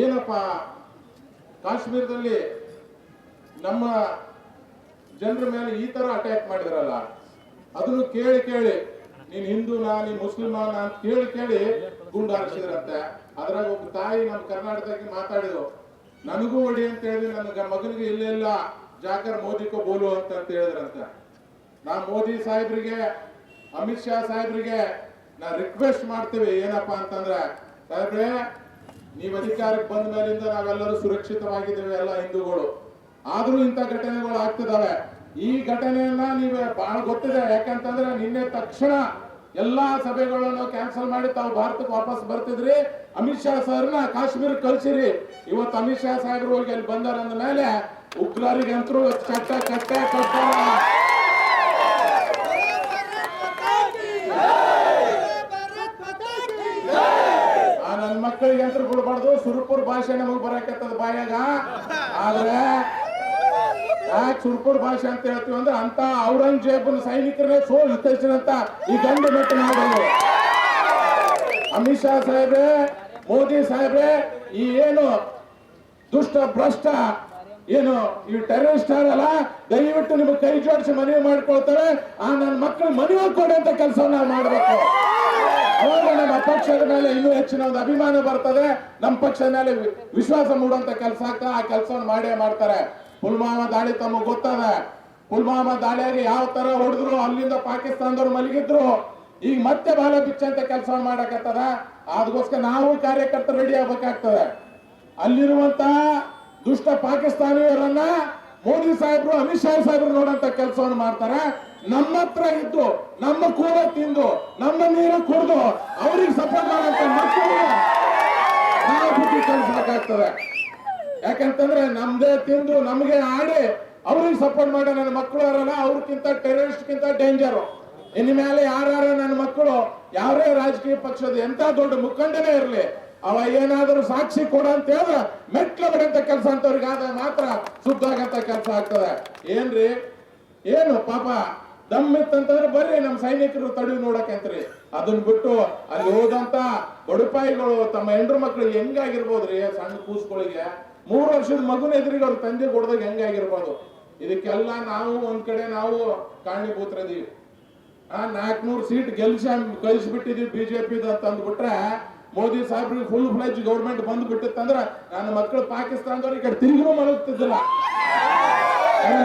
ಏನಪ್ಪ ಕಾಶ್ಮೀರದಲ್ಲಿ ನಮ್ಮ ಜನರ ಮೇಲೆ ಈ ತರ ಅಟ್ಯಾಕ್ ಮಾಡಿದ್ರಲ್ಲ, ಅದನ್ನು ಕೇಳಿ ಕೇಳಿ ನೀನ್ ಹಿಂದೂನಾ ನೀನ್ ಮುಸ್ಲಿಮಾನ ಅಂತ ಕೇಳಿ ಕೇಳಿ ಗುಂಡು ಹಾರಿಸಿದ್ರಂತೆ. ಅದ್ರಾಗ ಒಬ್ಬ ತಾಯಿ ನಮ್ಮ ಕರ್ನಾಟಕದಲ್ಲಿ ಮಾತಾಡಿದ್ರು, ನನಗೂ ಹೊಡಿ ಅಂತ ಹೇಳಿದ್ರೆ ನನ್ನ ಮಗನಿಗೆ ಇಲ್ಲೆಲ್ಲ ಜಾಕರ್ ಮೋದಿಕೋ ಬೋಲು ಅಂತ ಹೇಳಿದ್ರಂತೆ. ನಾ ಮೋದಿ ಸಾಹೇಬ್ರಿಗೆ, ಅಮಿತ್ ಶಾ ಸಾಹೇಬ್ರಿಗೆ ನಾ ರಿಕ್ವೆಸ್ಟ್ ಮಾಡ್ತೀವಿ, ಏನಪ್ಪಾ ಅಂತಂದ್ರೆ, ಸಾಹೇಬ್ರೆ ನೀವ್ ಅಧಿಕಾರಕ್ಕೆ ಬಂದ ಮೇಲಿಂದ ನಾವೆಲ್ಲರೂ ಸುರಕ್ಷಿತವಾಗಿದ್ದೇವೆ ಎಲ್ಲ ಹಿಂದೂಗಳು. ಆದ್ರೂ ಇಂಥ ಘಟನೆಗಳು ಆಗ್ತಿದಾವೆ. ಈ ಘಟನೆಯನ್ನ ನೀವು ಬಹಳ ಗೊತ್ತಿದೆ, ಯಾಕಂತಂದ್ರೆ ನಿನ್ನೆ ತಕ್ಷಣ ಎಲ್ಲಾ ಸಭೆಗಳನ್ನು ಕ್ಯಾನ್ಸಲ್ ಮಾಡಿ ತಾವು ಭಾರತಕ್ಕೆ ವಾಪಸ್ ಬರ್ತಿದ್ರಿ. ಅಮಿತ್ ಶಾ ಸರ್ನ ಕಾಶ್ಮೀರ ಕಳ್ಸಿರಿ. ಇವತ್ತು ಅಮಿತ್ ಶಾ ಸಾಹೇಬ್ರು ಹೋಗಿ ಅಲ್ಲಿ ಬಂದಾರ ಅಂದ ಮೇಲೆ ಉಗ್ರರಿಗೆ ಅಂತರೂ ಚಟ್ಟ ಕಟ್ಟ ಕಟ್ಟ ನನ್ನ ಮಕ್ಕಳಿಗೆ ಅಂತ ಬಿಡಬಾರ್ದು. ಸುರ್ಪುರ್ ಭಾಷೆ ನಮಗ್ ಬರಕತ್ತದ ಬಾಯಾಗ. ಆದ್ರೆ ಯಾಕೆ ಸುರ್ಪುರ್ ಭಾಷೆ ಅಂತ ಹೇಳ್ತೀವಿ ಅಂದ್ರೆ, ಅಂತ ಔರಂಗಜೇಬನ ಸೈನಿಕರೇ ಸೋಲಿಸಿದಂತ ಈ ಗಂಡು ಮೆಟ್ಟು ಮಾಡೋದು. ಅಮಿತ್ ಶಾ ಸಾಹೇಬ್ರೆ, ಮೋದಿ ಸಾಹೇಬ್ರೆ, ಈ ಏನು ದುಷ್ಟ ಭ್ರಷ್ಟ ಏನು ಈ ಟೆರರಿಸ್ಟ್ ಅಲ್ಲ, ದಯವಿಟ್ಟು ನಿಮಗೆ ಕೈ ಜೋಡಿಸಿ ಮನವಿ ಮಾಡ್ಕೊಳ್ತೇವೆ. ಆ ನನ್ನ ಮಕ್ಕಳು ಮನವಿ ಕೊಡಿ ಅಂತ ಕೆಲಸವನ್ನ ಮಾಡಬೇಕು. ಅವಾಗ ನಮ್ಮ ಪಕ್ಷದ ಮೇಲೆ ಇನ್ನೂ ಹೆಚ್ಚಿನ ಒಂದು ಅಭಿಮಾನ ಬರ್ತದೆ, ನಮ್ಮ ಪಕ್ಷದ ಮೇಲೆ ವಿಶ್ವಾಸ ಮೂಡುವಂತ ಕೆಲಸ ಆಗ್ತದೆ. ಆ ಕೆಲಸವನ್ನು ಮಾಡೇ ಮಾಡ್ತಾರೆ. ಪುಲ್ವಾಮಾ ದಾಳಿ ತಮಗೆ ಗೊತ್ತದ. ಪುಲ್ವಾಮಾ ದಾಳಿಯಾಗಿ ಯಾವ ತರ ಹೊಡೆದ್ರು, ಅಲ್ಲಿಂದ ಪಾಕಿಸ್ತಾನದವ್ರು ಮಲಗಿದ್ರು, ಈಗ ಮತ್ತೆ ಬಾಲ ಬಿಚ್ಚಂತ ಕೆಲಸ ಮಾಡಕತ್ತದ. ಅದಕ್ಕೋಸ್ಕರ ನಾವು ಕಾರ್ಯಕರ್ತರು ರೆಡಿ ಆಗ್ಬೇಕಾಗ್ತದೆ. ಅಲ್ಲಿರುವಂತ ದುಷ್ಟ ಪಾಕಿಸ್ತಾನಿಯರನ್ನ ಮೋದಿ ಸಾಹೇಬ್ರು, ಅಮಿತ್ ಶಾ ಸಾಹೇಬ್ರು ನೋಡಂತ ಕೆಲಸವನ್ನು ಮಾಡ್ತಾರೆ. ನಮ್ಮ ಹತ್ರ ಇದ್ದು, ನಮ್ಮ ಕೂರ ತಿಂದು, ನಮ್ಮ ನೀರು ಕುಡಿದು ಅವ್ರಿಗೆ ಸಪೋರ್ಟ್ ಮಾಡಂತ ಮಕ್ಕಳು ನಾವು ಬುದ್ಧಿ ಕಲಿಸಬೇಕಾಗ್ತದೆ. ಯಾಕಂತಂದ್ರೆ ನಮ್ದೇ ತಿಂದು ನಮ್ಗೆ ಆಡಿ ಅವ್ರಿಗೆ ಸಪೋರ್ಟ್ ಮಾಡೋ ನನ್ನ ಮಕ್ಕಳು ಅವರಲ್ಲ, ಅವ್ರಕ್ಕಿಂತ ಟೆರರಿಸ್ಟ್ಗಿಂತ ಡೇಂಜರು. ಇನ್ನು ಮೇಲೆ ಯಾರು ನನ್ನ ಮಕ್ಕಳು ಯಾರೇ ರಾಜಕೀಯ ಪಕ್ಷದ ಎಂತ ದೊಡ್ಡ ಮುಖಂಡನೇ ಇರಲಿ, ಅವ ಏನಾದರೂ ಸಾಕ್ಷಿ ಕೊಡ ಅಂತ ಹೇಳಿದ್ರೆ ಮೆಟ್ಲ ಬಿಡಂತ ಕೆಲಸ ಅಂತವ್ರಿಗೆ ಆದ ಮಾತ್ರ ಶುದ್ಧಾಗಂತ ಕೆಲಸ ಆಗ್ತದೆ. ಏನ್ರಿ ಏನು ಪಾಪ ದಮ್ಮಿತ್ತಂತಂದ್ರೆ ಬರ್ರಿ ನಮ್ಮ ಸೈನಿಕರು ತಡೆದು ನೋಡಕಂತ್ರಿ. ಅದನ್ನ ಬಿಟ್ಟು ಅಲ್ಲಿ ಹೋದಂತ ಬಡುಪಾಯಿಗಳು ತಮ್ಮ ಹೆಂಡ್ರು ಮಕ್ಳಿಗೆ ಹೆಂಗಾಗಿರ್ಬೋದ್ರಿ, ಸಣ್ಣ ಕೂಸ್ಗಳಿಗೆ 3 ವರ್ಷದ ಮಗುನ ಎದುರಿಗೆ ಅವ್ರ ತಂದೆ ಕೊಡ್ದಾಗ ಹೆಂಗಾಗಿರ್ಬೋದು. ಇದಕ್ಕೆಲ್ಲ ನಾವು ಒಂದ್ ಕಡೆ ನಾವು ಕಾರಣೀಭೂತರದೀವಿ. 400 ಸೀಟ್ ಕಳಿಸ್ಬಿಟ್ಟಿದೀವಿ ಬಿಜೆಪಿ ಅಂತ ಅಂದ್ಬಿಟ್ರೆ, ಮೋದಿ ಸಾಹೇಬ್ರಿಗೆ ಫುಲ್ ಫ್ಲೆಜ್ ಗೌರ್ಮೆಂಟ್ ಬಂದ್ ಬಿಟ್ಟಿತ್ತಂದ್ರ ನನ್ನ ಮಕ್ಕಳು ಪಾಕಿಸ್ತಾನದವ್ರು ಈ ಕಡೆ ತಿರುಗಿನೂ ಮಲಗ್ತಿದ್ದಿಲ್ಲ.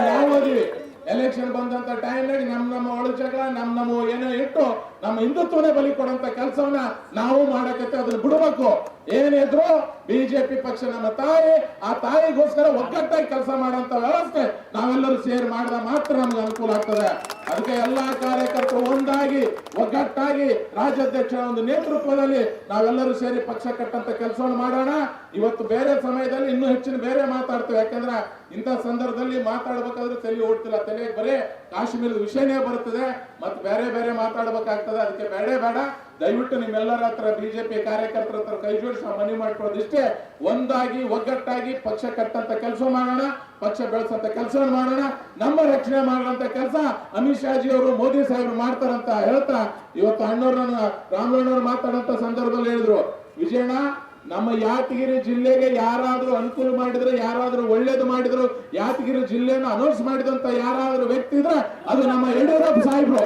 ನಾವು ಅದೀವಿ ಎಲೆಕ್ಷನ್ ಬಂದಂತ ಟೈಮ್ನಾಗ ನಮ್ಮ ಒಳ ಜಗಳ ನಮ್ಮ ಏನೋ ಇಟ್ಟು ನಮ್ಮ ಹಿಂದುತ್ವನೇ ಬಲಿ ಕೊಡಂತ ಕೆಲಸವನ್ನ ನಾವು ಮಾಡಕತ್ತೆ. ಅದನ್ನ ಬಿಡಬೇಕು. ಏನಿದ್ರು ಬಿಜೆಪಿ ಪಕ್ಷ ನಮ್ಮ ತಾಯಿ, ಆ ತಾಯಿಗೋಸ್ಕರ ಒಗ್ಗಟ್ಟಾಗಿ ಕೆಲಸ ಮಾಡುವಂತ ವ್ಯವಸ್ಥೆ ನಾವೆಲ್ಲರೂ ಸೇರಿ ಮಾಡಿದ ಮಾತ್ರ ನಮ್ಗೆ ಅನುಕೂಲ ಆಗ್ತದೆ. ಅದಕ್ಕೆ ಎಲ್ಲಾ ಕಾರ್ಯಕರ್ತರು ಒಂದಾಗಿ ಒಗ್ಗಟ್ಟಾಗಿ ರಾಜ್ಯಾಧ್ಯಕ್ಷರ ಒಂದು ನೇತೃತ್ವದಲ್ಲಿ ನಾವೆಲ್ಲರೂ ಸೇರಿ ಪಕ್ಷ ಕಟ್ಟಂತ ಕೆಲಸವನ್ನು ಮಾಡೋಣ. ಇವತ್ತು ಬೇರೆ ಸಮಯದಲ್ಲಿ ಇನ್ನೂ ಹೆಚ್ಚಿನ ಬೇರೆ ಮಾತಾಡ್ತೇವೆ. ಯಾಕಂದ್ರೆ ಇಂಥ ಸಂದರ್ಭದಲ್ಲಿ ಮಾತಾಡ್ಬೇಕಾದ್ರೆ ತಲೆ ಓಡ್ತಿಲ್ಲ, ತಲೆಗೆ ಬರೀ ಕಾಶ್ಮೀರದ ವಿಷಯನೇ ಬರ್ತದೆ, ಮತ್ತೆ ಬೇರೆ ಬೇರೆ ಮಾತಾಡ್ಬೇಕಾಗ್ತದೆ. ಅದಕ್ಕೆ ಬೇಡ ದಯವಿಟ್ಟು ನಿಮ್ಮೆಲ್ಲರ ಹತ್ರ ಬಿಜೆಪಿ ಕಾರ್ಯಕರ್ತರ ಹತ್ರ ಕೈ ಜೋಡಿಸಿ ಮನವಿ ಮಾಡ್ಕೊಳ್ಳೋದಿಷ್ಟೇ, ಒಂದಾಗಿ ಒಗ್ಗಟ್ಟಾಗಿ ಪಕ್ಷ ಕಟ್ಟಂತ ಕೆಲಸ ಮಾಡೋಣ, ಪಕ್ಷ ಬೆಳೆಸಂತ ಕೆಲಸವನ್ನು ಮಾಡೋಣ, ನಮ್ಮ ರಕ್ಷಣೆ ಮಾಡುವಂತ ಕೆಲಸ ಅಮಿತ್ ಶಾಜಿ ಅವರು ಮೋದಿ ಸಾಹೇಬರು ಮಾಡ್ತಾರಂತ ಹೇಳ್ತಾ, ಇವತ್ತು ಅಣ್ಣವ್ರನ್ನ ರಾಮಣ್ಣವ್ರು ಮಾತಾಡಂತ ಸಂದರ್ಭದಲ್ಲಿ ಹೇಳಿದ್ರು, ವಿಜಯಣ್ಣ ನಮ್ಮ ಯಾದಗಿರಿ ಜಿಲ್ಲೆಗೆ ಯಾರಾದ್ರೂ ಅನುಕೂಲ ಮಾಡಿದ್ರೆ, ಯಾರಾದ್ರೂ ಒಳ್ಳೇದು ಮಾಡಿದ್ರು, ಯಾದಗಿರಿ ಜಿಲ್ಲೆಯನ್ನು ಅನೌನ್ಸ್ ಮಾಡಿದಂತ ಯಾರಾದ್ರೂ ವ್ಯಕ್ತಿ ಇದ್ರೆ ಅದು ನಮ್ಮ ಯಡಿಯೂರಪ್ಪ ಸಾಹೇಬ್ರು.